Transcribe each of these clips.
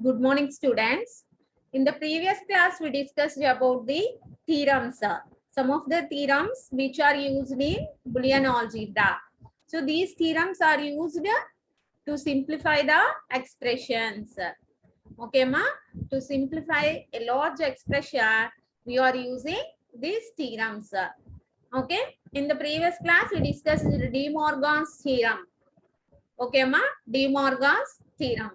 Good morning, students. In the previous class, we discussed about the theorems. Some of the theorems which are used in Boolean algebra. So these theorems are used to simplify the expressions. Okay, ma? To simplify a large expression, we are using these theorems. Okay. In the previous class, we discussed De Morgan's theorem. Okay, ma? De Morgan's theorem.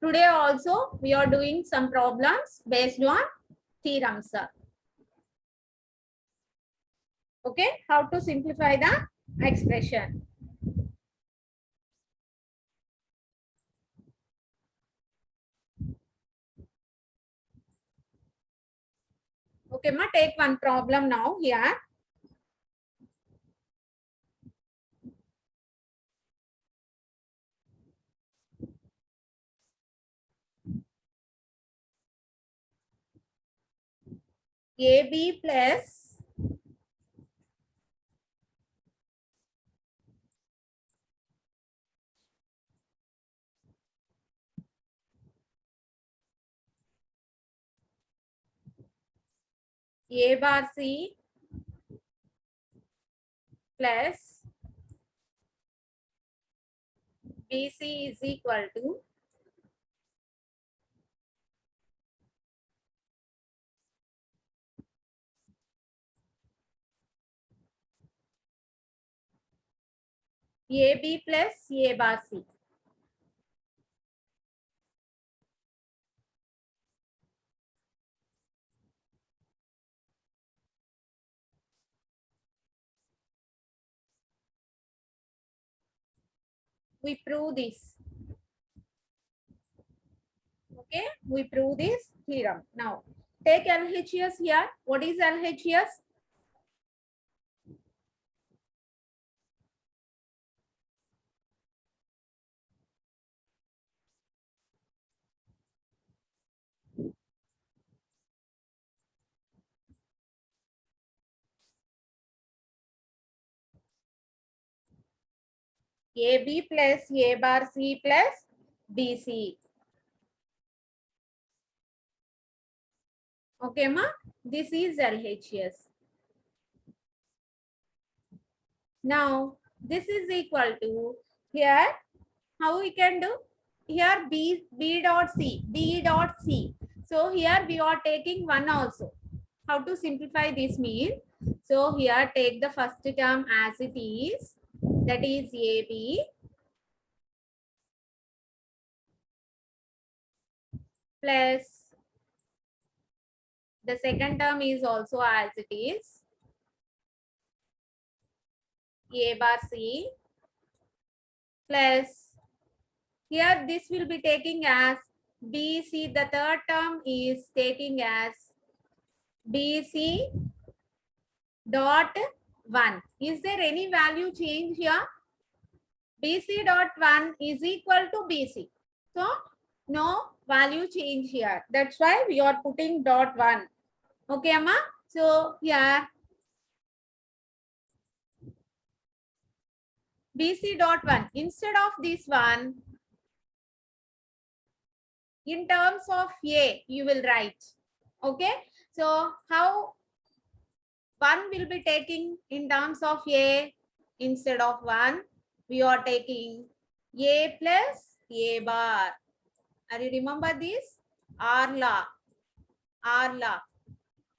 Today also we are doing some problems based on theorems. Okay, how to simplify the expression. Okay, ma, take one problem now here. AB plus A bar C plus BC is equal to AB plus A bar C. We prove this. Okay, we prove this theorem. Now, take LHS here. What is LHS? AB plus A bar C plus BC. Okay, ma? This is LHS. Now, this is equal to here. How we can do? Here B dot C, B dot C. So here we are taking one also. How to simplify this means? So here take the first term as it is. That is AB plus the second term is also as it is. A bar C plus here this will be taking as BC. The third term is taking as BC dot 1. Is there any value change here? BC dot 1 is equal to BC. So no value change here. That's why we are putting dot 1. Okay, Amma? So here BC dot 1. Instead of this one, in terms of A, you will write. Okay. So how 1 will be taking in terms of A, instead of 1, we are taking A plus A bar. Are you remember this? R law. R law.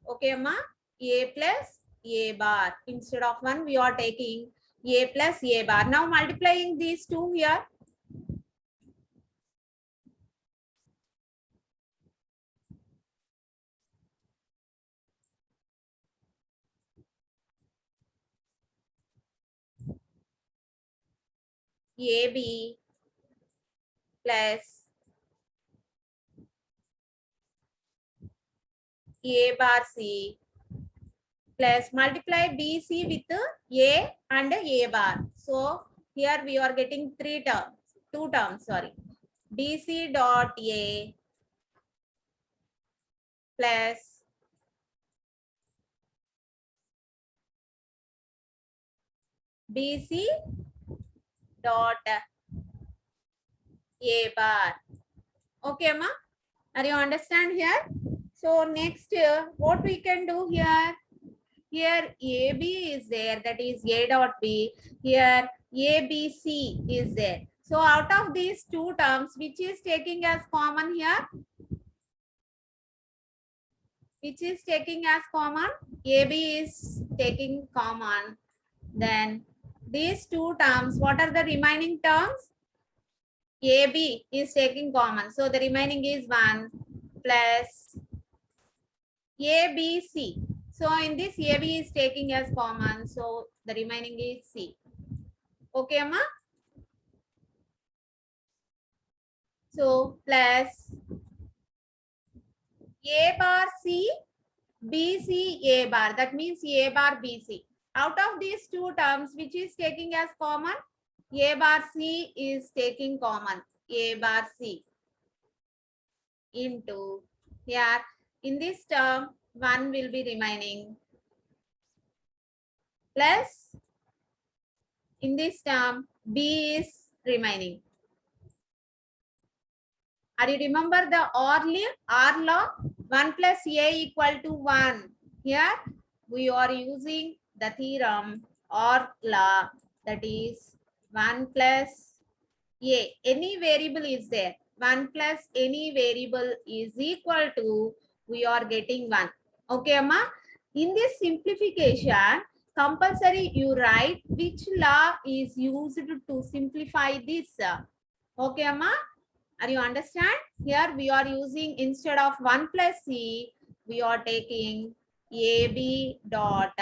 Okay, ma? A plus A bar. Instead of 1, we are taking A plus A bar. Now multiplying these two here. AB plus A bar C plus multiply BC with A and A bar. So here we are getting two terms, sorry. BC dot A plus BC dot A bar. Okay, Amma? Are you understand here? So next, what we can do here? Here AB is there, that is A dot B. Here ABC is there. So out of these two terms, which is taking as common here? Which is taking as common? AB is taking common. Then these two terms, what are the remaining terms? AB is taking common. So the remaining is 1 plus ABC. So in this AB is taking as common. So the remaining is C. Okay, Amma? So plus A bar C, BC A bar. That means A bar BC. Out of these two terms, which is taking as common? A bar C is taking common. A bar C into here. In this term, 1 will be remaining. Plus in this term, B is remaining. Are you remember the OR law? 1 plus A equal to 1. Here we are using the theorem OR law, that is 1 plus A. Any variable is there. 1 plus any variable is equal to, we are getting 1. Okay, Amma? In this simplification, compulsory you write which law is used to simplify this. Okay, Amma? Are you understand? Here we are using, instead of 1 plus C, we are taking AB dot.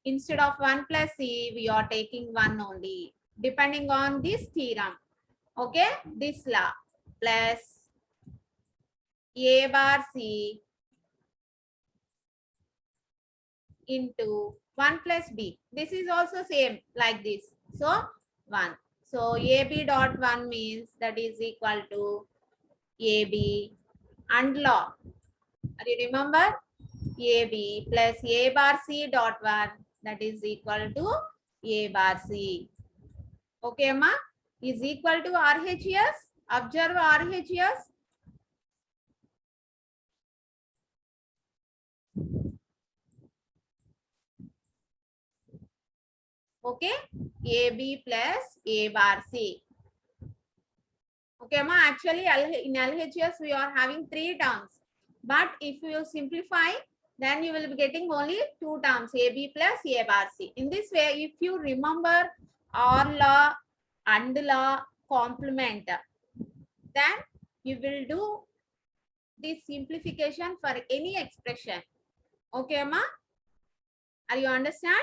Instead of 1 plus C, we are taking 1 only, depending on this theorem. Okay, this law plus A bar C into 1 plus B. This is also same like this. So 1. So AB dot 1 means that is equal to AB and law. Are you remember? AB plus A bar C dot 1, that is equal to A bar C. Okay, Amma? Is equal to RHS. Observe RHS. Okay, AB plus A bar C. Okay, Amma, actually in LHS we are having 3 terms. But if you simplify, then you will be getting only 2 terms, AB plus A bar C. In this way, if you remember OR law, AND law, complement, then you will do this simplification for any expression. Okay, Amma? Are you understand?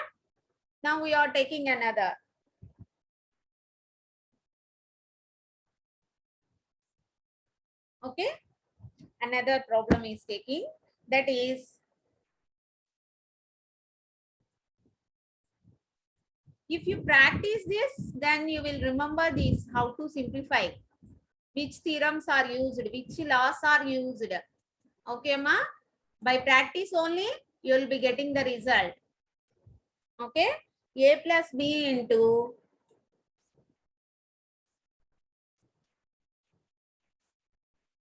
Now we are taking another. Okay, another problem is taking, that is, if you practice this, then you will remember this, how to simplify, which theorems are used, which laws are used. Okay, Ma? By practice only, you will be getting the result. Okay, A plus B into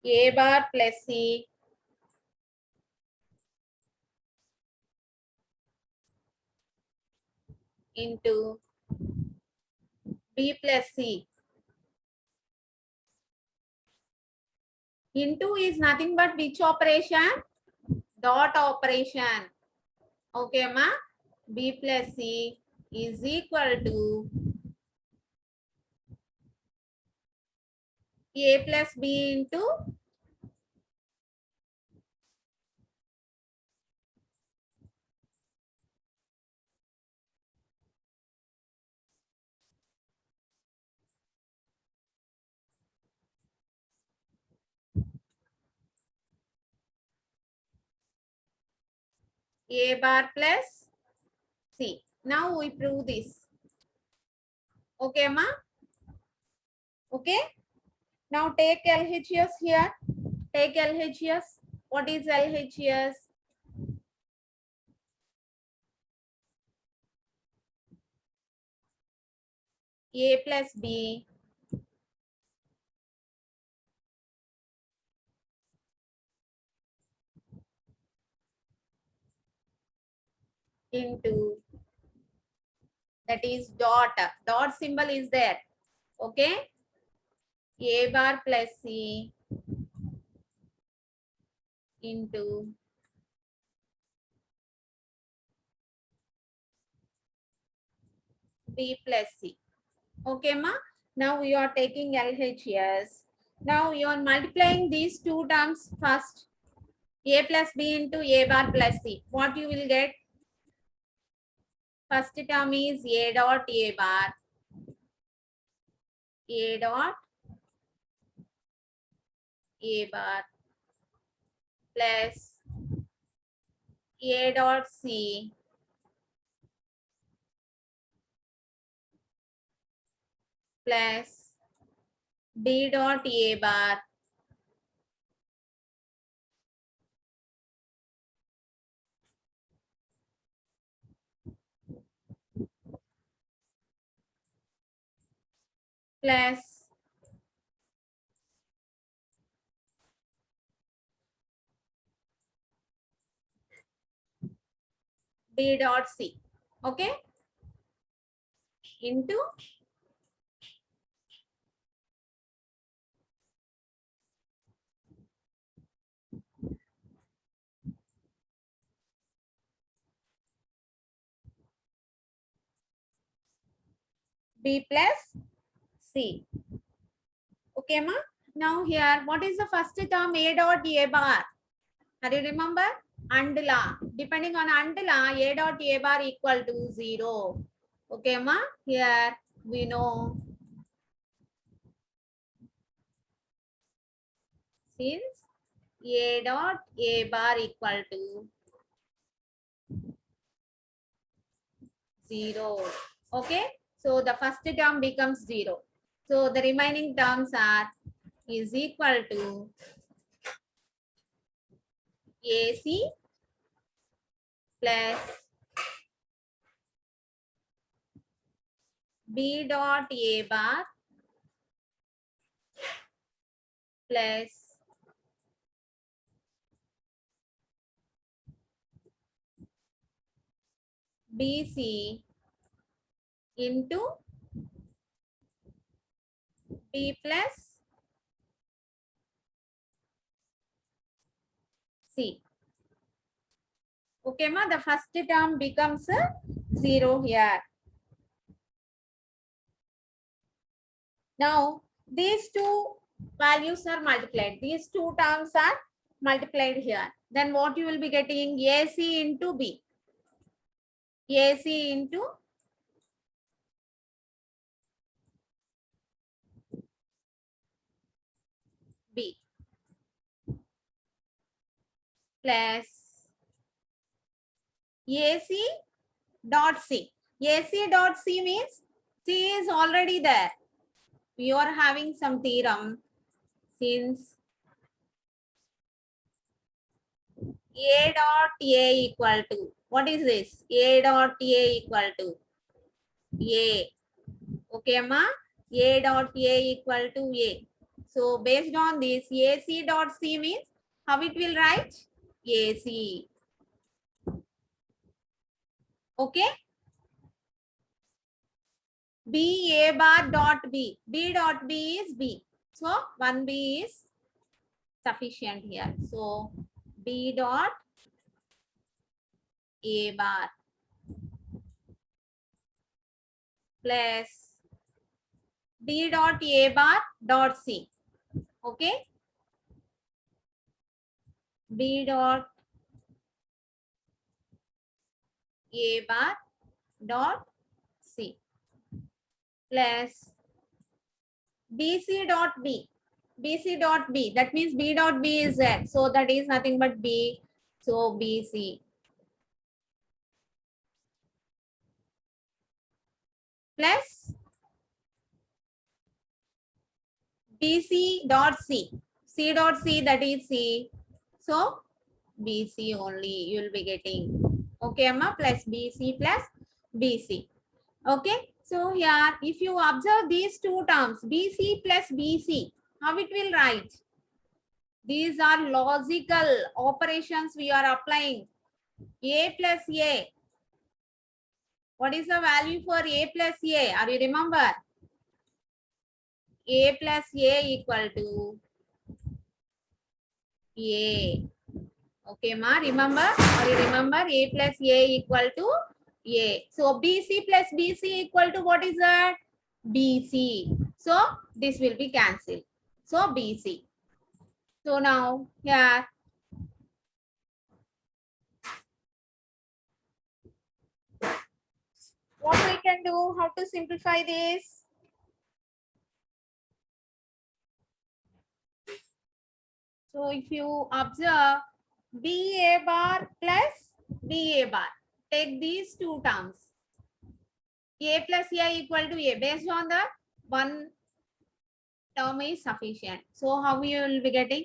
A bar plus C into B plus C. Into is nothing but which operation? Dot operation. Okay, Ma? B plus C is equal to A plus B into A bar plus See, now we prove this. Okay, ma? Okay. Now take LHS here. Take LHS. What is LHS? A plus B into, that is dot. Dot symbol is there. Okay. A bar plus C into B plus C. Okay, ma? Now you are taking LHS. Now you are multiplying these two terms first. A plus B into A bar plus C. What you will get? First term is A dot A bar. A dot A bar plus A dot C plus B dot A bar plus B dot C. Okay. Into B plus C. Okay, ma? Now here, what is the first term? A dot A bar. Are you remember? And la. Depending on and la, A dot A bar equal to 0. Okay, ma? Here we know, since A dot A bar equal to 0. Okay. So the first term becomes 0. So the remaining terms are is equal to AC plus B dot A bar plus BC into B plus C. Okay, ma, the first term becomes 0 here. Now, these two values are multiplied. These two terms are multiplied here. Then what you will be getting? AC into B. AC into B plus AC dot C. AC dot C means C is already there. We are having some theorem since A dot A equal to, what is this? A dot A equal to A. Okay, ma? A dot A equal to A. So based on this, AC dot C means how it will write? AC. Okay? B A bar dot B. B dot B is B. So 1B is sufficient here. So B dot A bar plus B dot A bar dot C. Okay? B dot A bar dot C plus BC dot B. BC dot B. That means B dot B is there. So that is nothing but B. So BC plus BC dot C. C dot C, that is C. So BC only you will be getting. Okay, Amma, plus BC plus BC. Okay, so here if you observe these two terms, BC plus BC, how it will write? These are logical operations we are applying. A plus A. What is the value for A plus A? Are you remember? A plus A equal to A. Okay, ma, remember? Or you remember A plus A equal to A. So BC plus BC equal to what is that? BC. So this will be cancelled. So BC. So now here what we can do? How to simplify this? So if you observe BA bar plus BA bar, take these two terms. A plus A equal to A. Based on the one term is sufficient. So how you will be getting?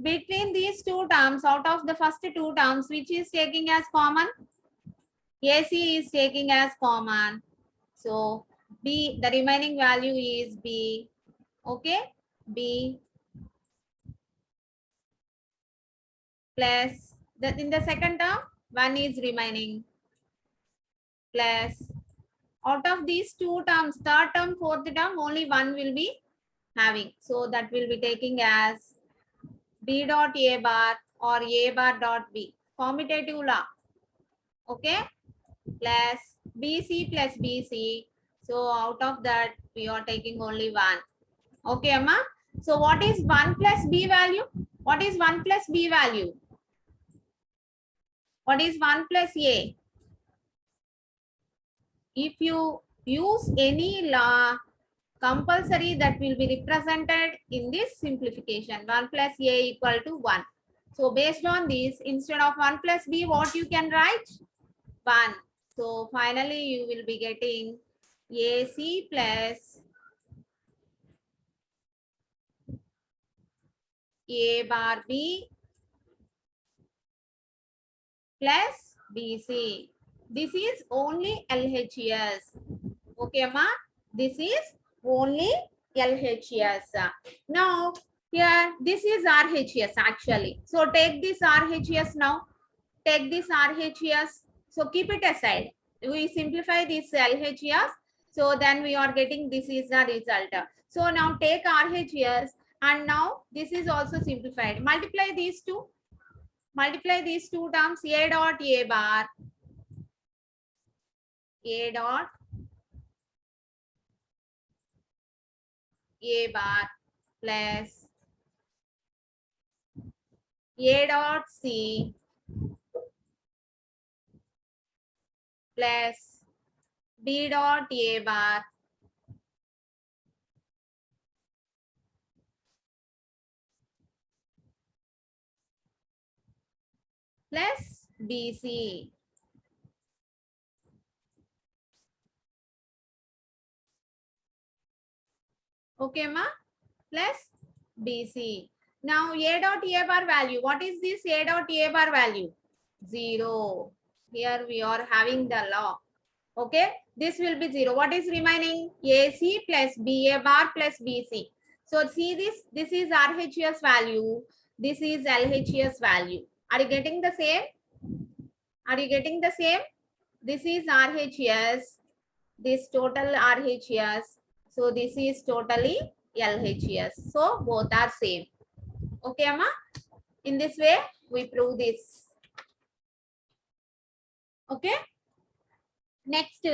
Between these two terms, out of the first two terms, which is taking as common? AC is taking as common. So B, the remaining value is B. Okay, B plus in the second term, 1 is remaining plus out of these two terms, third term, fourth term, only one will be having. So that will be taking as B dot A bar or A bar dot B. Commutative law. Okay, plus BC plus BC. So out of that, we are taking only one. Okay, Amma. So what is 1 plus B value? What is 1 plus B value? What is 1 plus A? If you use any law, compulsory that will be represented in this simplification. 1 plus A equal to 1. So based on this, instead of 1 plus B, what you can write? 1. So finally, you will be getting AC plus A bar B plus BC. This is only LHS. Okay, Amma? This is only LHS. Now, here, this is RHS actually. So take this RHS now. Take this RHS. So keep it aside. We simplify this LHS. So then we are getting this is the result. So now take RHS and now this is also simplified. Multiply these two. Multiply these two terms. A dot A bar. A dot A bar plus A dot C plus B dot A bar plus BC. Okay, ma? Plus BC. Now A dot A bar value. What is this A dot A bar value? 0. Here we are having the law. Okay, this will be 0. What is remaining? AC plus BA bar plus BC. So see this, this is RHS value. This is LHS value. Are you getting the same? Are you getting the same? This is RHS. This total RHS. So this is totally LHS. So both are same. Okay, Amma? In this way, we prove this. Okay. Next,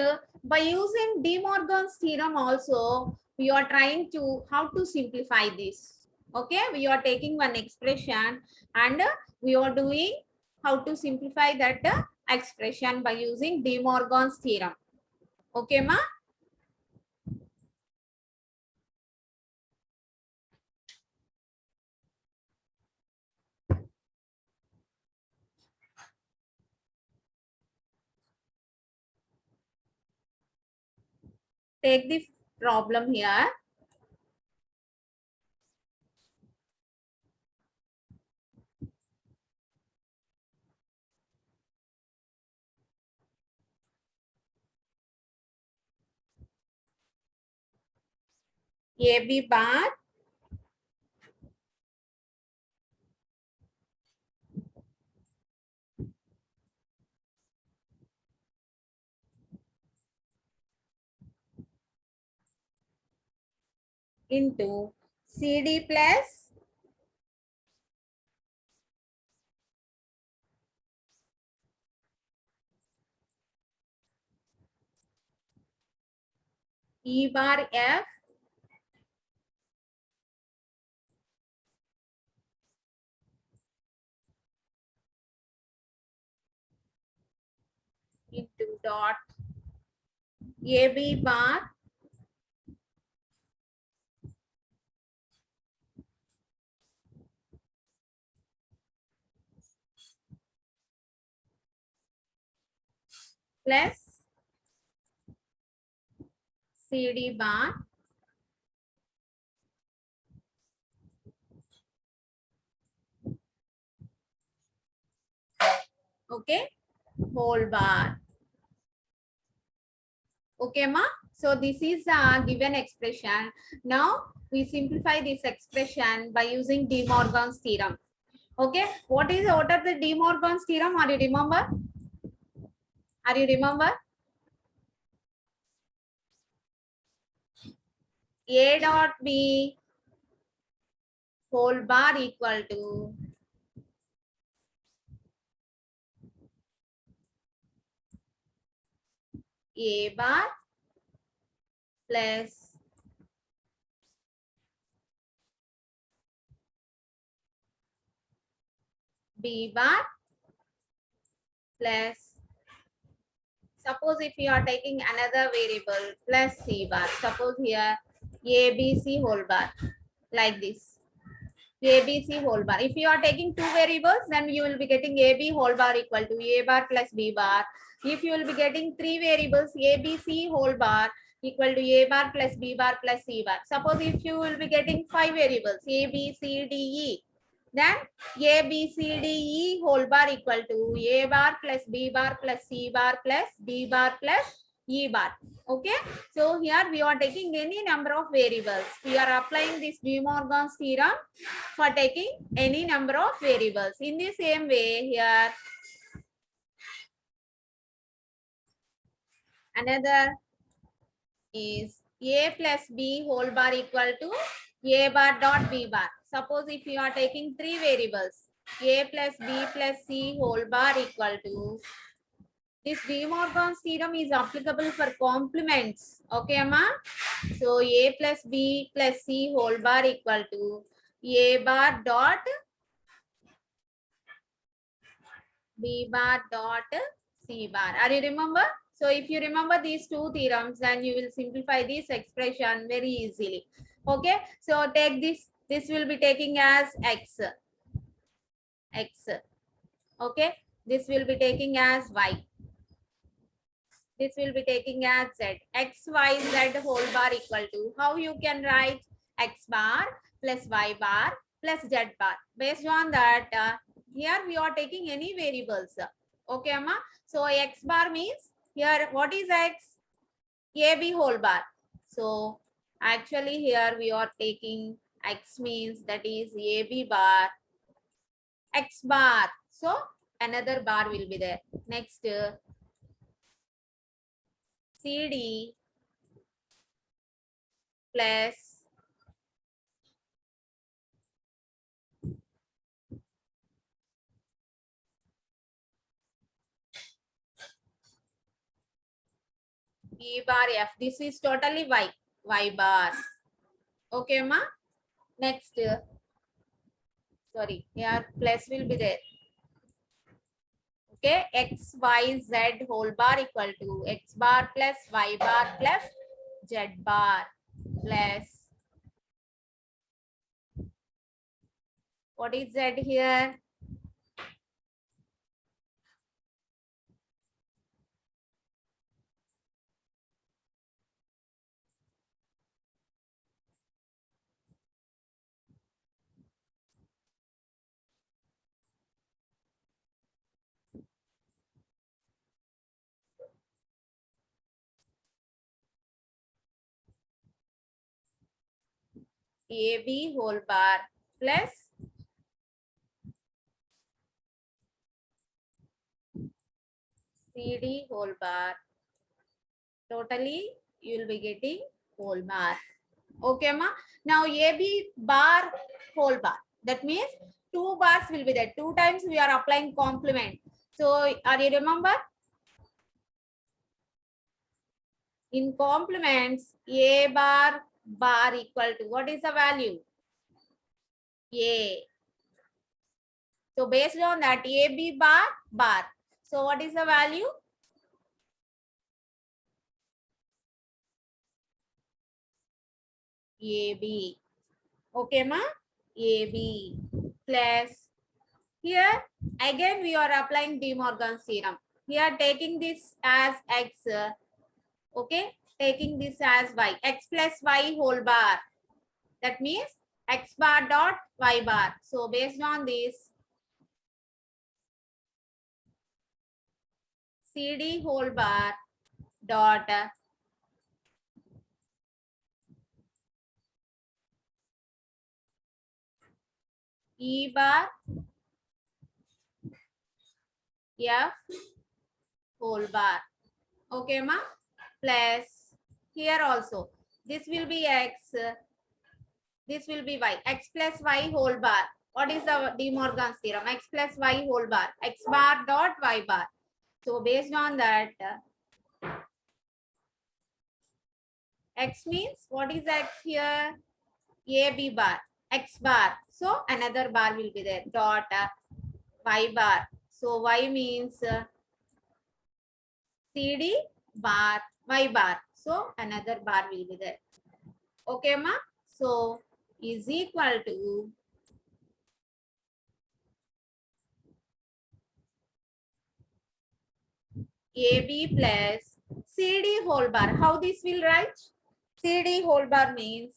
by using De Morgan's theorem also, we are trying to how to simplify this. Okay, we are taking one expression and we are doing how to simplify that expression by using De Morgan's theorem. Okay, ma? take the problem here. AB bar into CD plus E bar F into dot AB bar plus CD bar okay whole bar. Okay ma, so this is a given expression. Now we simplify this expression by using De Morgan's theorem. Okay, what are the De Morgan's theorem? Are you remember? Are you remember? A dot B whole bar equal to A bar plus B bar plus, suppose if you are taking another variable plus C bar, suppose here ABC whole bar, like this. ABC whole bar. If you are taking two variables, then you will be getting AB whole bar equal to A bar plus B bar. If you will be getting three variables, ABC whole bar equal to A bar plus B bar plus C bar. Suppose if you will be getting five variables, A, B, C, D, E, then A, B, C, D, E whole bar equal to A bar plus B bar plus C bar plus D bar plus E bar. Okay, so here we are taking any number of variables. We are applying this De Morgan's theorem for taking any number of variables. In the same way, here another is A plus B whole bar equal to A bar dot B bar. Suppose if you are taking three variables, A plus B plus C whole bar equal to, this De Morgan's theorem is applicable for complements. Okay, Amma? So A plus B plus C whole bar equal to A bar dot B bar dot C bar. Are you remember? So if you remember these two theorems, then you will simplify this expression very easily. Okay. So take this. This will be taking as X. X. Okay. This will be taking as Y. This will be taking as Z. X, Y, Z whole bar equal to. How you can write X bar plus Y bar plus Z bar. Based on that, here we are taking any variables. Okay, Amma. So X bar means here what is X? AB whole bar. So actually here we are taking X means that is AB bar, X bar. So another bar will be there. Next CD plus E bar F. This is totally Y. Y bar. Okay, ma. Next, sorry, here plus will be there. Okay, X, Y, Z whole bar equal to X bar plus Y bar plus Z bar plus, what is Z here? AB whole bar plus CD whole bar. Totally, you will be getting whole bar. Okay, ma. Now AB bar whole bar. That means two bars will be there. Two times we are applying complement. So, are you remember? In complements, A bar equal to what is the value? A. So based on that, AB bar. So what is the value? AB. Okay, ma? AB plus here again we are applying De Morgan's theorem. Here taking this as X. Okay, taking this as Y. X plus Y whole bar. That means X bar dot Y bar. So based on this, CD whole bar dot E bar F whole bar. Okay, ma? Plus here also. This will be X. This will be Y. X plus Y whole bar. What is the De Morgan's theorem? X plus Y whole bar. X bar dot Y bar. So based on that, X means what is X here? AB bar. X bar. So another bar will be there. Dot Y bar. So Y means CD bar Y bar. So another bar will be there. Okay, ma? So is equal to AB plus CD whole bar. How this will write? CD whole bar means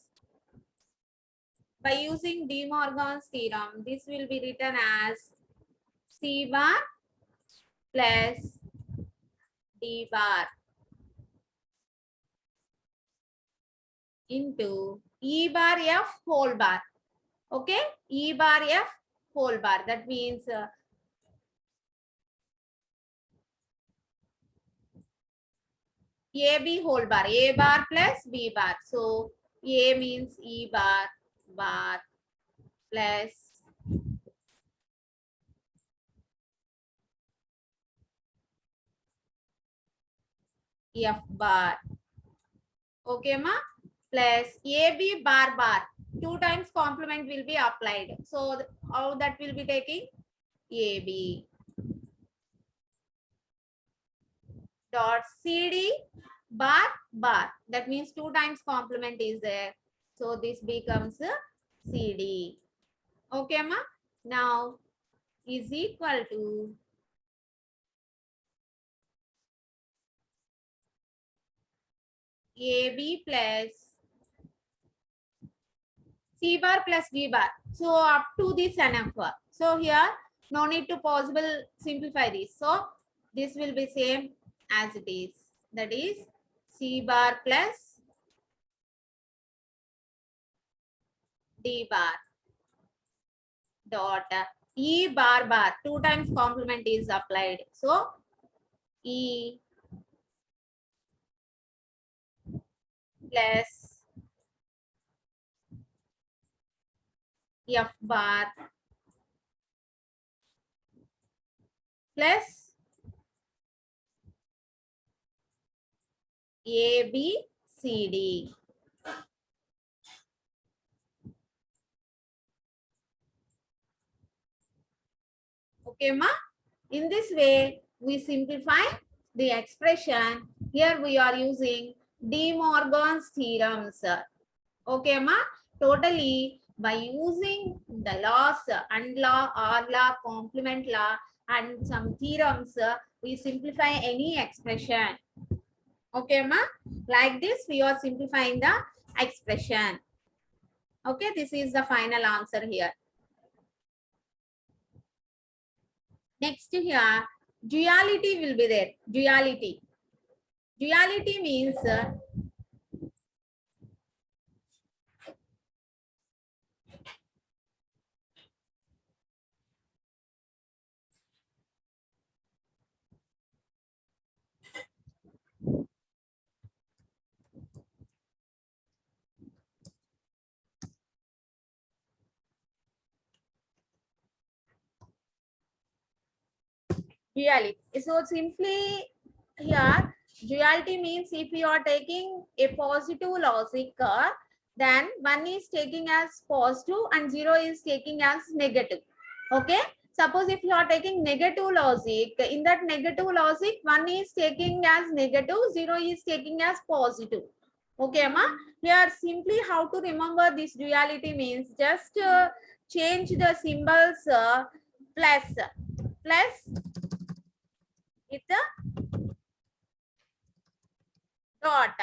by using De Morgan's theorem, this will be written as C bar plus D bar into E bar F whole bar. Okay, E bar F whole bar. That means AB whole bar. A bar plus B bar. So A means E bar plus F bar. Okay, ma? Plus AB bar. Two times complement will be applied. So how that will be taking? AB dot CD bar. That means two times complement is there. So this becomes CD. Okay, ma? Now is equal to AB plus C bar plus D bar. So up to this enough. So here no need to possible simplify this. So this will be same as it is. That is C bar plus D bar dot E bar. Two times complement is applied. So E plus F bar plus A, B, C, D. Okay, ma? In this way, we simplify the expression. Here we are using De Morgan's theorems. Okay, ma? Totally, by using the laws, and law, R law, complement law, and some theorems, we simplify any expression. Okay, ma? Like this, we are simplifying the expression. Okay, this is the final answer here. Next here, duality will be there. Duality. Duality means duality. So simply here, duality means if you are taking a positive logic, then 1 is taking as positive and 0 is taking as negative. Okay. Suppose if you are taking negative logic, in that negative logic, 1 is taking as negative, 0 is taking as positive. Okay, Amma? Here simply how to remember this duality means just change the symbols plus with the dot.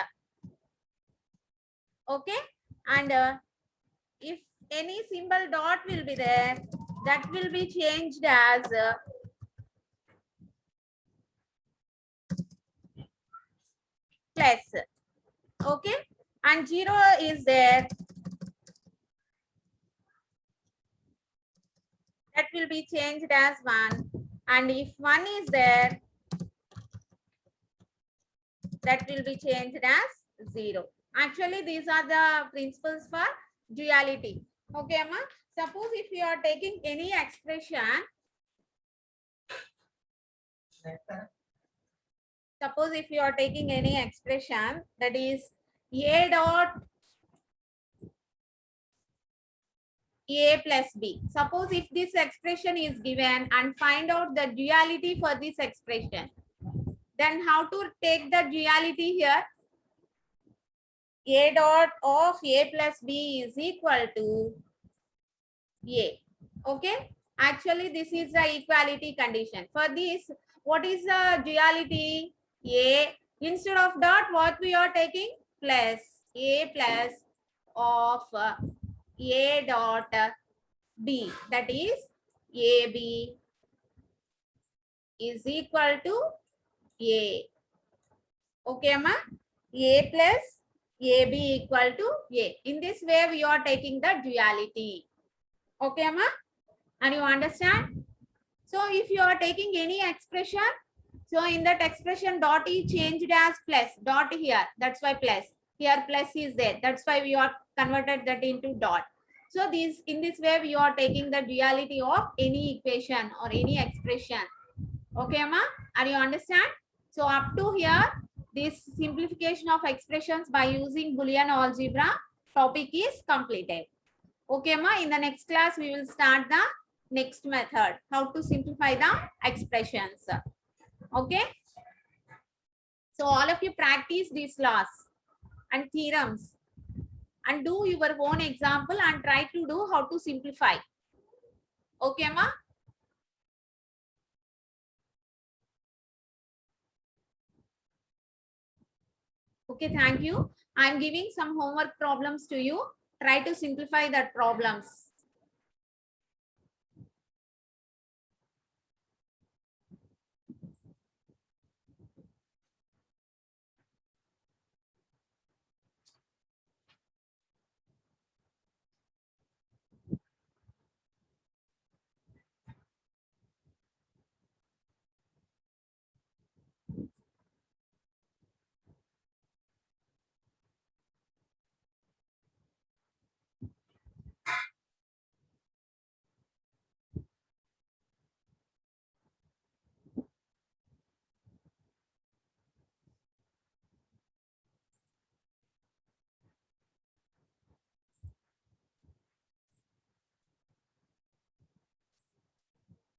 Okay, and if any symbol dot will be there, that will be changed as plus. Okay, and 0 is there, that will be changed as 1, and if 1 is there, that will be changed as 0. Actually, these are the principles for duality. Okay, Amma? Suppose if you are taking any expression, suppose if you are taking any expression, that is a dot a plus b. Suppose if this expression is given and find out the duality for this expression, then how to take the duality here? A dot of a plus b is equal to a. Okay, actually this is the equality condition. For this, what is the duality? A, instead of dot, what we are taking? Plus. A plus of a dot b, that is ab is equal to a. Okay, Amma? A plus ab equal to a. In this way, we are taking the duality. Okay, Amma? And you understand? So if you are taking any expression, so in that expression dot is changed as plus, dot here, that's why plus. Here plus is there, that's why we are converted that into dot. So this, in this way we are taking the duality of any equation or any expression. Okay, Amma? Are you understand? So up to here, this simplification of expressions by using Boolean algebra topic is completed. Okay, Amma? In the next class, we will start the next method, how to simplify the expressions. Okay. So all of you practice these laws and theorems and do your own example and try to do how to simplify. Okay, Amma? Okay, thank you. I'm giving some homework problems to you. Try to simplify that problems.